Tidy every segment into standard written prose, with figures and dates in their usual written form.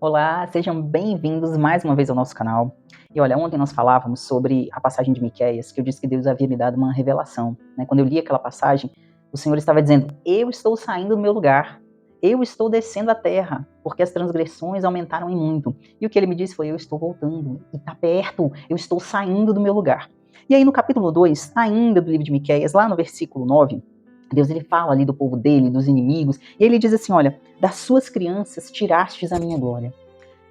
Olá, sejam bem-vindos mais uma vez ao nosso canal. E olha, ontem nós falávamos sobre a passagem de Miqueias, que eu disse que Deus havia me dado uma revelação, né? Quando eu li aquela passagem, o Senhor estava dizendo: eu estou saindo do meu lugar, eu estou descendo à terra, porque as transgressões aumentaram em muito. E o que ele me disse foi: eu estou voltando, e está perto, eu estou saindo do meu lugar. E aí no capítulo 2, ainda do livro de Miqueias, lá no versículo 9, Deus ele fala ali do povo dele, dos inimigos, e ele diz assim: olha, das suas crianças tirastes a minha glória.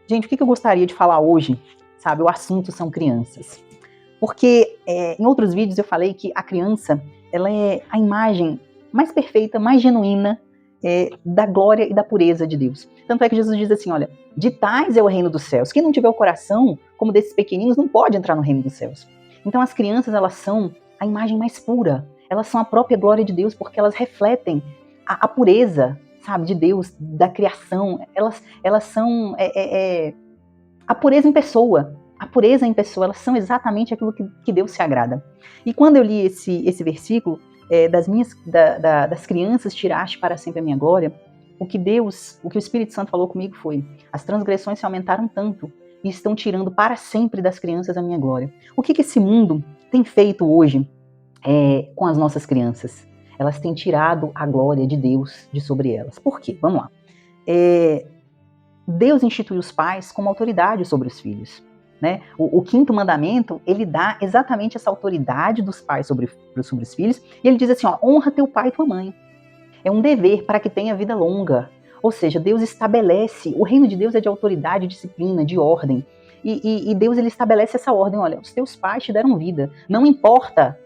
Gente, o que eu gostaria de falar hoje, sabe, o assunto são crianças. Porque em outros vídeos eu falei que a criança, ela é a imagem mais perfeita, mais genuína da glória e da pureza de Deus. Tanto é que Jesus diz assim, olha, de tais é o reino dos céus. Quem não tiver o coração, como desses pequeninos, não pode entrar no reino dos céus. Então as crianças, elas são a imagem mais pura. Elas são a própria glória de Deus, porque elas refletem a pureza, sabe, de Deus, da criação. Elas são a pureza em pessoa. A pureza em pessoa, elas são exatamente aquilo que Deus se agrada. E quando eu li esse versículo, das crianças tiraste para sempre a minha glória, o que o Espírito Santo falou comigo foi: as transgressões se aumentaram tanto e estão tirando para sempre das crianças a minha glória. O que esse mundo tem feito hoje com as nossas crianças? Elas têm tirado a glória de Deus de sobre elas. Por quê? Vamos lá. Deus instituiu os pais como autoridade sobre os filhos. Né? O quinto mandamento, ele dá exatamente essa autoridade dos pais sobre os filhos, e ele diz assim, ó, honra teu pai e tua mãe. É um dever para que tenha vida longa. Ou seja, Deus estabelece, o reino de Deus é de autoridade, disciplina, de ordem. E Deus, ele estabelece essa ordem, olha, os teus pais te deram vida. Não importa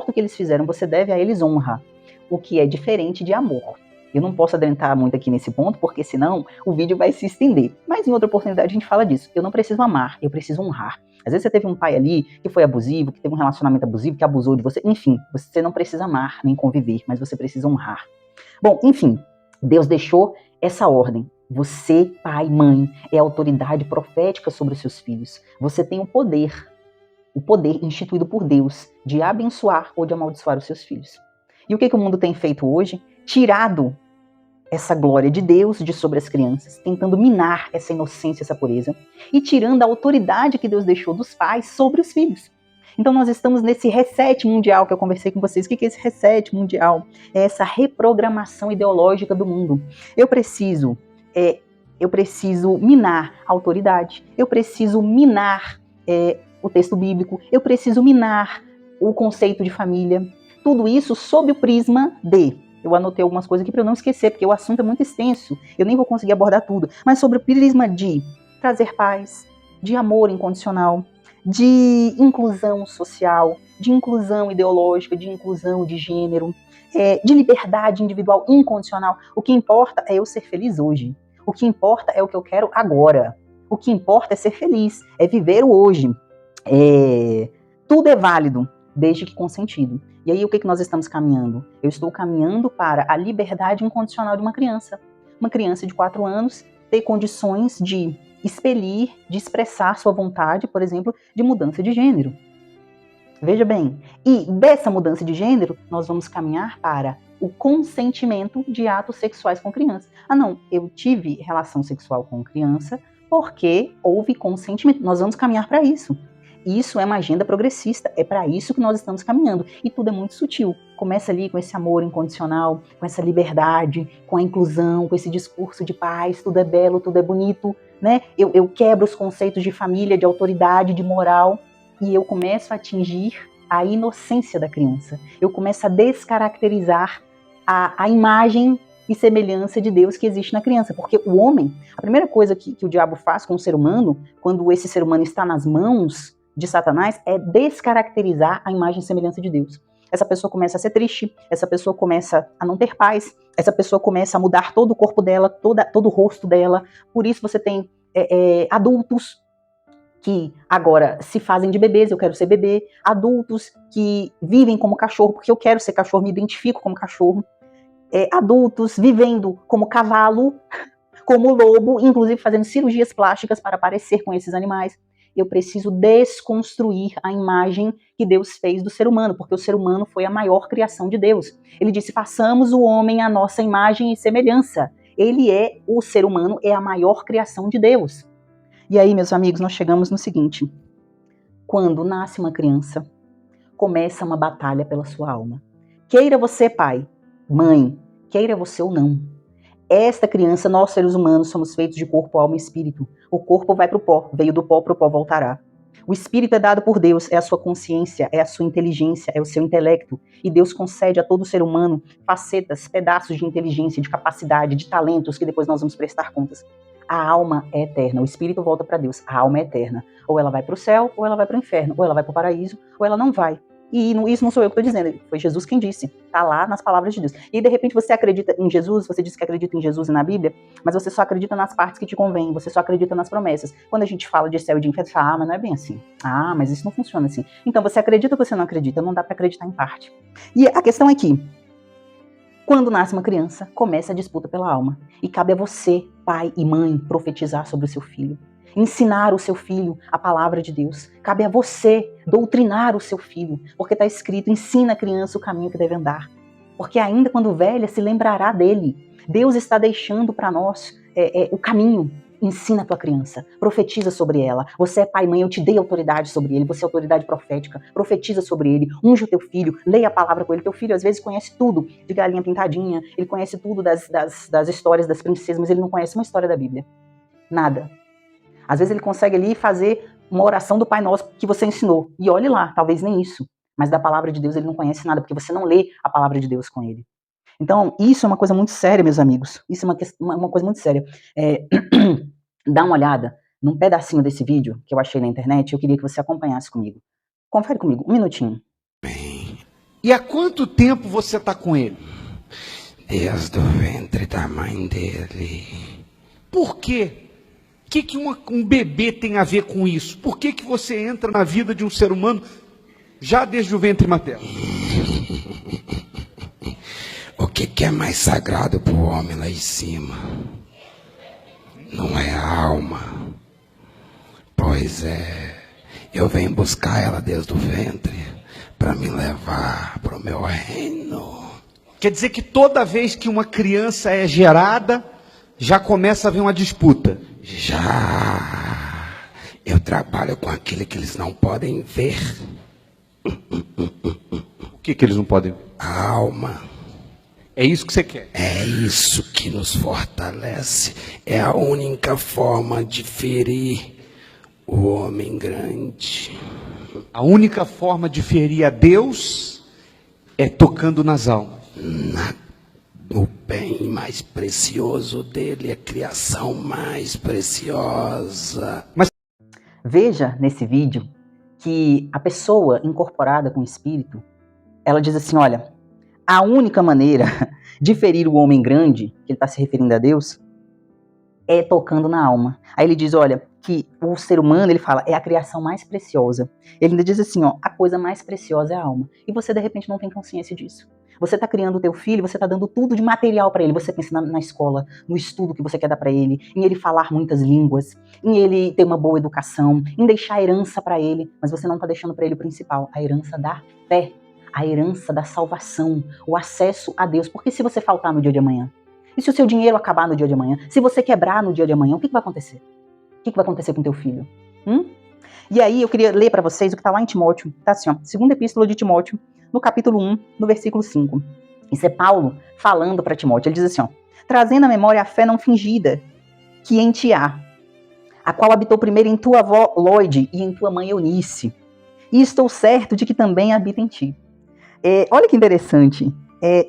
o que eles fizeram, você deve a eles honra. O que é diferente de amor. Eu não posso adentrar muito aqui nesse ponto, porque senão o vídeo vai se estender. Mas em outra oportunidade a gente fala disso. Eu não preciso amar, eu preciso honrar. Às vezes você teve um pai ali que foi abusivo, que teve um relacionamento abusivo, que abusou de você. Enfim, você não precisa amar nem conviver, mas você precisa honrar. Bom, enfim, Deus deixou essa ordem. Você, pai, mãe, é a autoridade profética sobre os seus filhos. Você tem o poder instituído por Deus de abençoar ou de amaldiçoar os seus filhos. E o que o mundo tem feito hoje? Tirado essa glória de Deus de sobre as crianças, tentando minar essa inocência, essa pureza, e tirando a autoridade que Deus deixou dos pais sobre os filhos. Então nós estamos nesse reset mundial que eu conversei com vocês. O que é esse reset mundial? É essa reprogramação ideológica do mundo. Eu preciso minar a autoridade, eu preciso minar o texto bíblico, eu preciso minar o conceito de família. Tudo isso sob o prisma de... Eu anotei algumas coisas aqui para eu não esquecer, porque o assunto é muito extenso, eu nem vou conseguir abordar tudo, mas sobre o prisma de trazer paz, de amor incondicional, de inclusão social, de inclusão ideológica, de inclusão de gênero, de liberdade individual incondicional. O que importa é eu ser feliz hoje. O que importa é o que eu quero agora. O que importa é ser feliz, é viver o hoje. Tudo é válido, desde que consentido. E aí o que nós estamos caminhando? Eu estou caminhando para a liberdade incondicional de uma criança. Uma criança de 4 anos ter condições de expelir, de expressar sua vontade, por exemplo, de mudança de gênero. Veja bem, e dessa mudança de gênero, nós vamos caminhar para o consentimento de atos sexuais com criança. Ah não, eu tive relação sexual com criança porque houve consentimento. Nós vamos caminhar para isso. Isso é uma agenda progressista, é para isso que nós estamos caminhando. E tudo é muito sutil. Começa ali com esse amor incondicional, com essa liberdade, com a inclusão, com esse discurso de paz, tudo é belo, tudo é bonito, né? Eu quebro os conceitos de família, de autoridade, de moral, e eu começo a atingir a inocência da criança. Eu começo a descaracterizar a imagem e semelhança de Deus que existe na criança. Porque o homem, a primeira coisa que o diabo faz com o ser humano, quando esse ser humano está nas mãos de Satanás, é descaracterizar a imagem e semelhança de Deus. Essa pessoa começa a ser triste, essa pessoa começa a não ter paz, essa pessoa começa a mudar todo o corpo dela, todo o rosto dela. Por isso você tem adultos que agora se fazem de bebês, eu quero ser bebê, adultos que vivem como cachorro, porque eu quero ser cachorro, me identifico como cachorro, adultos vivendo como cavalo, como lobo, inclusive fazendo cirurgias plásticas para parecer com esses animais. Eu preciso desconstruir a imagem que Deus fez do ser humano, porque o ser humano foi a maior criação de Deus. Ele disse, façamos o homem à nossa imagem e semelhança. O ser humano é a maior criação de Deus. E aí, meus amigos, nós chegamos no seguinte: quando nasce uma criança, começa uma batalha pela sua alma. Queira você, pai, mãe, queira você ou não. Esta criança, nós seres humanos, somos feitos de corpo, alma e espírito. O corpo vai para o pó, veio do pó, para o pó voltará. O espírito é dado por Deus, é a sua consciência, é a sua inteligência, é o seu intelecto. E Deus concede a todo ser humano facetas, pedaços de inteligência, de capacidade, de talentos que depois nós vamos prestar contas. A alma é eterna, o espírito volta para Deus, a alma é eterna. Ou ela vai para o céu, ou ela vai para o inferno, ou ela vai para o paraíso, ou ela não vai. E isso não sou eu que estou dizendo, foi Jesus quem disse, está lá nas palavras de Deus. E de repente você acredita em Jesus, você diz que acredita em Jesus e na Bíblia, mas você só acredita nas partes que te convêm, você só acredita nas promessas. Quando a gente fala de céu e de inferno, você fala, mas não é bem assim. Mas isso não funciona assim. Então você acredita ou você não acredita? Não dá para acreditar em parte. E a questão é que, quando nasce uma criança, começa a disputa pela alma. E cabe a você, pai e mãe, profetizar sobre o seu filho. Ensinar o seu filho a palavra de Deus. Cabe a você doutrinar o seu filho, porque está escrito, ensina a criança o caminho que deve andar. Porque ainda quando velha, se lembrará dele. Deus está deixando para nós o caminho. Ensina a tua criança, profetiza sobre ela. Você é pai e mãe, eu te dei autoridade sobre ele, você é autoridade profética, profetiza sobre ele, unge o teu filho, leia a palavra com ele. Teu filho às vezes conhece tudo de Galinha Pintadinha, ele conhece tudo das histórias das princesas, mas ele não conhece uma história da Bíblia. Nada. Às vezes ele consegue ali fazer uma oração do Pai Nosso que você ensinou. E olhe lá, talvez nem isso. Mas da palavra de Deus ele não conhece nada, porque você não lê a palavra de Deus com ele. Então, isso é uma coisa muito séria, meus amigos. Isso é uma coisa muito séria. Dá uma olhada num pedacinho desse vídeo que eu achei na internet. Eu queria que você acompanhasse comigo. Confere comigo, um minutinho. E há quanto tempo você está com ele? Desde o ventre da mãe dele. Por quê? O que um bebê tem a ver com isso? Por que você entra na vida de um ser humano já desde o ventre materno? O que é mais sagrado para o homem lá em cima? Não é a alma. Pois é, eu venho buscar ela desde o ventre para me levar para o meu reino. Quer dizer que toda vez que uma criança é gerada, já começa a haver uma disputa? Já. Eu trabalho com aquilo que eles não podem ver. O que eles não podem ver? A alma. É isso que você quer? É isso que nos fortalece. É a única forma de ferir o homem grande. A única forma de ferir a Deus é tocando nas almas. O bem mais precioso dele, a criação mais preciosa. Mas veja nesse vídeo que a pessoa incorporada com o espírito, ela diz assim, olha, a única maneira de ferir o homem grande, que ele está se referindo a Deus, é tocando na alma. Aí ele diz, olha, que o ser humano, ele fala, é a criação mais preciosa. Ele ainda diz assim, ó, a coisa mais preciosa é a alma. E você, de repente, não tem consciência disso. Você está criando o teu filho, você está dando tudo de material para ele. Você pensa na escola, no estudo que você quer dar para ele, em ele falar muitas línguas, em ele ter uma boa educação, em deixar herança para ele, mas você não está deixando para ele o principal, a herança da fé, a herança da salvação, o acesso a Deus. Porque se você faltar no dia de amanhã, e se o seu dinheiro acabar no dia de amanhã, se você quebrar no dia de amanhã, o que vai acontecer? O que vai acontecer com teu filho? E aí eu queria ler para vocês o que está lá em Timóteo, tá assim, ó, segunda epístola de Timóteo, no capítulo 1, no versículo 5. Isso é Paulo falando para Timóteo. Ele diz assim, ó, trazendo à memória a fé não fingida que em ti há, a qual habitou primeiro em tua avó Loide e em tua mãe Eunice, e estou certo de que também habita em ti. Olha que interessante,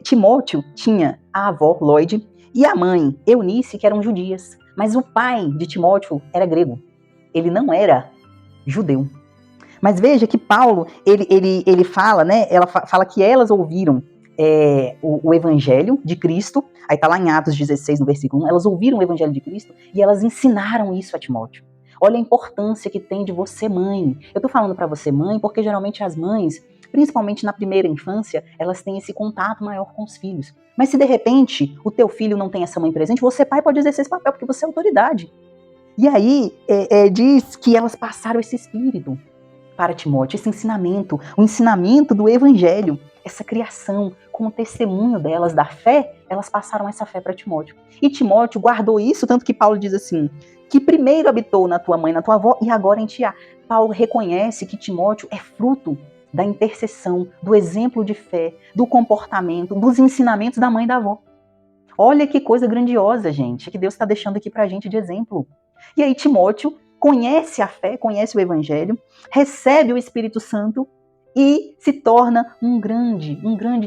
Timóteo tinha a avó Loide e a mãe Eunice, que eram judias, mas o pai de Timóteo era grego, ele não era judeu. Mas veja que Paulo, ele fala, né? Ela fala que elas ouviram o evangelho de Cristo, aí tá lá em Atos 16, no versículo 1, elas ouviram o evangelho de Cristo e elas ensinaram isso a Timóteo. Olha a importância que tem de você, mãe. Eu tô falando para você, mãe, porque geralmente as mães, principalmente na primeira infância, elas têm esse contato maior com os filhos. Mas se de repente o teu filho não tem essa mãe presente, você, pai, pode exercer esse papel, porque você é autoridade. E aí, diz que elas passaram esse espírito para Timóteo, esse ensinamento, o ensinamento do evangelho. essa criação, como testemunho delas da fé, elas passaram essa fé para Timóteo. E Timóteo guardou isso, tanto que Paulo diz assim, que primeiro habitou na tua mãe, na tua avó, e agora em ti há. Paulo reconhece que Timóteo é fruto da intercessão, do exemplo de fé, do comportamento, dos ensinamentos da mãe e da avó. Olha que coisa grandiosa, gente, que Deus está deixando aqui para a gente de exemplo. E aí Timóteo conhece a fé, conhece o Evangelho, recebe o Espírito Santo e se torna um grande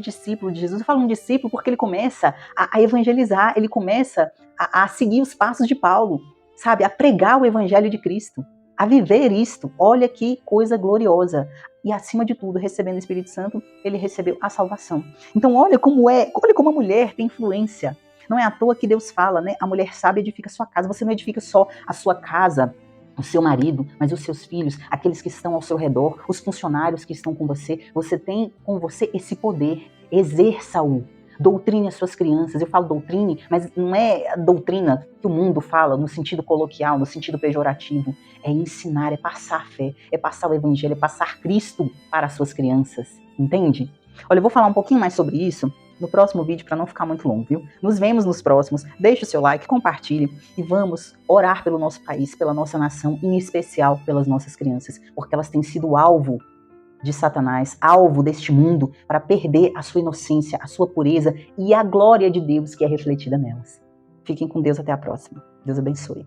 discípulo de Jesus. Eu falo um discípulo porque ele começa a evangelizar, ele começa a seguir os passos de Paulo, sabe? A pregar o Evangelho de Cristo, a viver isto. Olha que coisa gloriosa. E acima de tudo, recebendo o Espírito Santo, ele recebeu a salvação. Então olha como a mulher tem influência. Não é à toa que Deus fala, né? A mulher sábia edifica a sua casa. Você não edifica só a sua casa, o seu marido, mas os seus filhos, aqueles que estão ao seu redor, os funcionários que estão com você. Você tem com você esse poder. Exerça-o. Doutrine as suas crianças. Eu falo doutrine, mas não é a doutrina que o mundo fala no sentido coloquial, no sentido pejorativo. É ensinar, é passar a fé, é passar o Evangelho, é passar Cristo para as suas crianças. Entende? Olha, eu vou falar um pouquinho mais sobre isso no próximo vídeo, para não ficar muito longo, viu? Nos vemos nos próximos. Deixe o seu like, compartilhe e vamos orar pelo nosso país, pela nossa nação, em especial pelas nossas crianças, porque elas têm sido alvo de Satanás, alvo deste mundo, para perder a sua inocência, a sua pureza e a glória de Deus que é refletida nelas. Fiquem com Deus, até a próxima. Deus abençoe.